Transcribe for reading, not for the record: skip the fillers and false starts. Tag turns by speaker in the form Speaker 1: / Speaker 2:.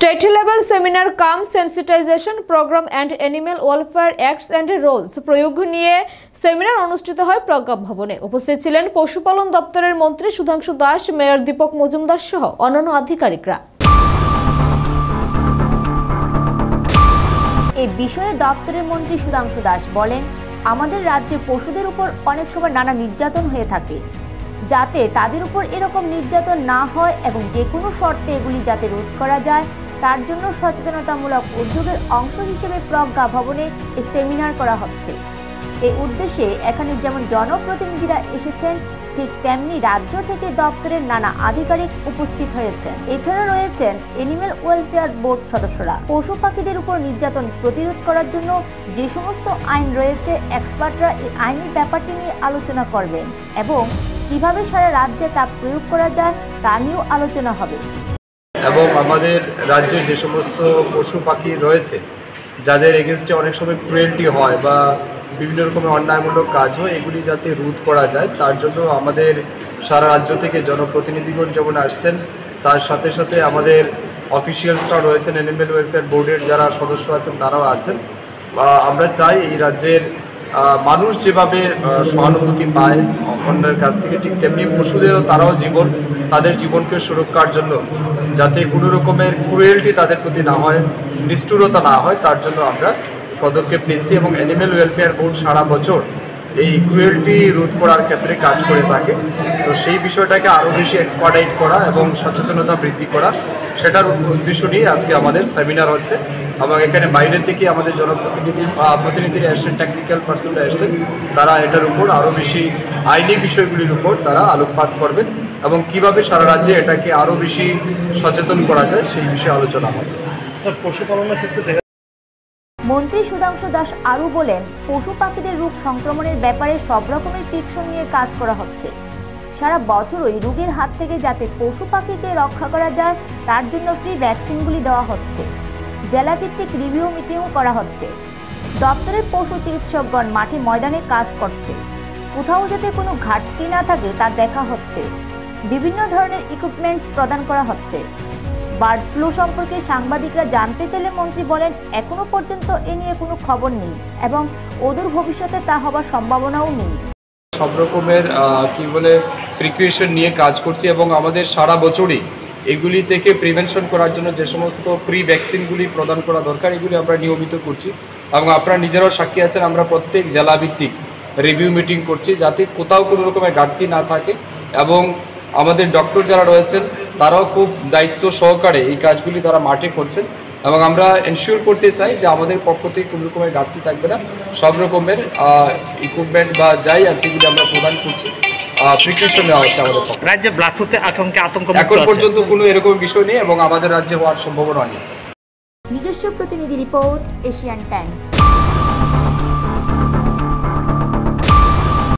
Speaker 1: State level seminar cum sensitization program and animal welfare acts and rules প্রয়োগ নিয়ে seminar অনুষ্ঠিত হয় প্রজ্ঞা ভবনে। উপস্থিত ছিলেন পশুপালন দপ্তরের মন্ত্রী সুধাংশু দাস, মেয়র দীপক মজুমদার সহ অন্যান্য আধিকারিকরা।
Speaker 2: এই বিষয়ে দপ্তরের মন্ত্রী সুধাংশু দাস বলেন, আমাদের রাজ্যে পশুদের উপর অনেক সময় নানা নির্যাতন হয়ে থাকে, যাতে তাদের উপর এরকম নির্যাতন না হয় এবং যে কোনো শর্তে এগুলি যাতে রোধ করা যায় তার জন্য সচেতনতামূলক উদ্যোগের অংশ হিসেবে প্রজ্ঞা ভবনে এই সেমিনার করা হচ্ছে। এই উদ্দেশ্যে এখানে যেমন জনপ্রতিনিধিরা এসেছেন, ঠিক তেমনি রাজ্য থেকে দপ্তরের নানা আধিকারিক উপস্থিত হয়েছেন। এছাড়া রয়েছেন অ্যানিম্যাল ওয়েলফেয়ার বোর্ড সদস্যরা। পশু পাখিদের উপর নির্যাতন প্রতিরোধ করার জন্য যে সমস্ত আইন রয়েছে, এক্সপার্টরা এই আইনি ব্যাপারটি নিয়ে আলোচনা করবেন এবং কিভাবে সারা রাজ্যে তা প্রয়োগ করা যায় তা নিয়েও আলোচনা হবে।
Speaker 3: এবং আমাদের রাজ্যে যে সমস্ত পশু পাখি রয়েছে যাদের এগেনস্টে অনেক সময় ক্রুয়েলটি হয় বা বিভিন্ন রকমের অন্যায়মূলক কাজ হয়, এগুলি যাতে রোধ করা যায় তার জন্য আমাদের সারা রাজ্য থেকে জনপ্রতিনিধিগণ যেমন আসছেন, তার সাথে সাথে আমাদের অফিসিয়ালসরা রয়েছেন, অ্যানিম্যাল ওয়েলফেয়ার বোর্ডের যারা সদস্য আছেন তারাও আছেন। আমরা চাই এই রাজ্যের মানুষ যেভাবে সহানুভূতি পায় অন্যের কাছ থেকে, ঠিক তেমনি পশুদেরও তারাও তাদের জীবনকে সুরক্ষার জন্য যাতে কোনো রকমের ক্রুয়েলটি তাদের প্রতি না হয়, নিষ্ঠুরতা না হয়, তার জন্য আমরা পদক্ষেপ নিচ্ছি। এবং অ্যানিম্যাল ওয়েলফেয়ার বোর্ড সারা বছর এই ক্রুয়েলটি রোধ করার ক্ষেত্রে কাজ করে থাকে। তো সেই বিষয়টাকে আরও বেশি এক্সপার্টাইজ করা এবং সচেতনতা বৃদ্ধি করা, সেটার উদ্দেশ্য নিয়ে আজকে আমাদের সেমিনার হচ্ছে। এবং এখানে বাইরে থেকে আমাদের প্রতিনিধিরা এসছেন, টেকনিক্যাল পার্সনরা এসছেন, তারা এটার উপর আরও বেশি আইনি বিষয়গুলির উপর তারা আলোকপাত করবেন এবং কিভাবে সারা রাজ্যে এটাকে আরও বেশি সচেতন করা যায় সেই বিষয়ে আলোচনা হবে। পশুপালনের ক্ষেত্রে
Speaker 2: মন্ত্রী সুধাংশু দাস আরও বলেন, পশু পাখিদের রোগ সংক্রমণের ব্যাপারে সব রকমের প্রিকশন নিয়ে কাজ করা হচ্ছে। সারা বছরই রোগের হাত থেকে যাতে পশু পাখিকে রক্ষা করা যায় তার জন্য ফ্রি ভ্যাকসিনগুলি দেওয়া হচ্ছে। জেলাভিত্তিক রিভিউ মিটিংও করা হচ্ছে। দপ্তরের পশু চিকিৎসকগণ মাঠে ময়দানে কাজ করছে। কোথাও যাতে কোনো ঘাটতি না থাকে তা দেখা হচ্ছে। বিভিন্ন ধরনের ইকুইপমেন্টস প্রদান করা হচ্ছে। বার্ড ফ্লু সম্পর্কে সাংবাদিকরা জানতে চাইলে মন্ত্রী বলেন, এখনো পর্যন্ত এ নিয়ে কোনো খবর নেই এবং অদূর ভবিষ্যতে তা হবার সম্ভাবনাও নেই।
Speaker 3: সব রকমের প্রিকশন নিয়ে কাজ করছি এবং আমাদের সারা বছরই এগুলি থেকে প্রিভেনশন করার জন্য যে সমস্ত প্রি ভ্যাকসিনগুলি প্রদান করা দরকার এগুলি আমরা নিয়মিত করছি। এবং আপনারা নিজেরাও সাক্ষী আছেন, আমরা প্রত্যেক জেলাভিত্তিক রিভিউ মিটিং করছি যাতে কোথাও কোনো রকমের ঘাটতি না থাকে। এবং আমাদের ডক্টর যারা রয়েছেন তারাও খুব দায়িত্ব সহকারে এই কাজগুলি তারা মাঠে করছেন এবং আমরা এনশিওর করতে চাই যে আমাদের পক্ষ থেকে কোনো রকমের ঘাটতি থাকবে না। সব রকমের ইকুইপমেন্ট বা যাই আছে এগুলি আমরা প্রদান করছি, প্রিকশন নেওয়া হচ্ছে আমাদের পক্ষে।
Speaker 4: রাজ্যে ব্লাড ফ্লুতে আতঙ্ক
Speaker 3: এখন পর্যন্ত কোনো এরকম বিষয় নেই এবং আমাদের রাজ্যে হওয়ার সম্ভাবনা নেই।
Speaker 2: নিজস্ব প্রতিনিধি রিপোর্ট, এশিয়ান টাইমস।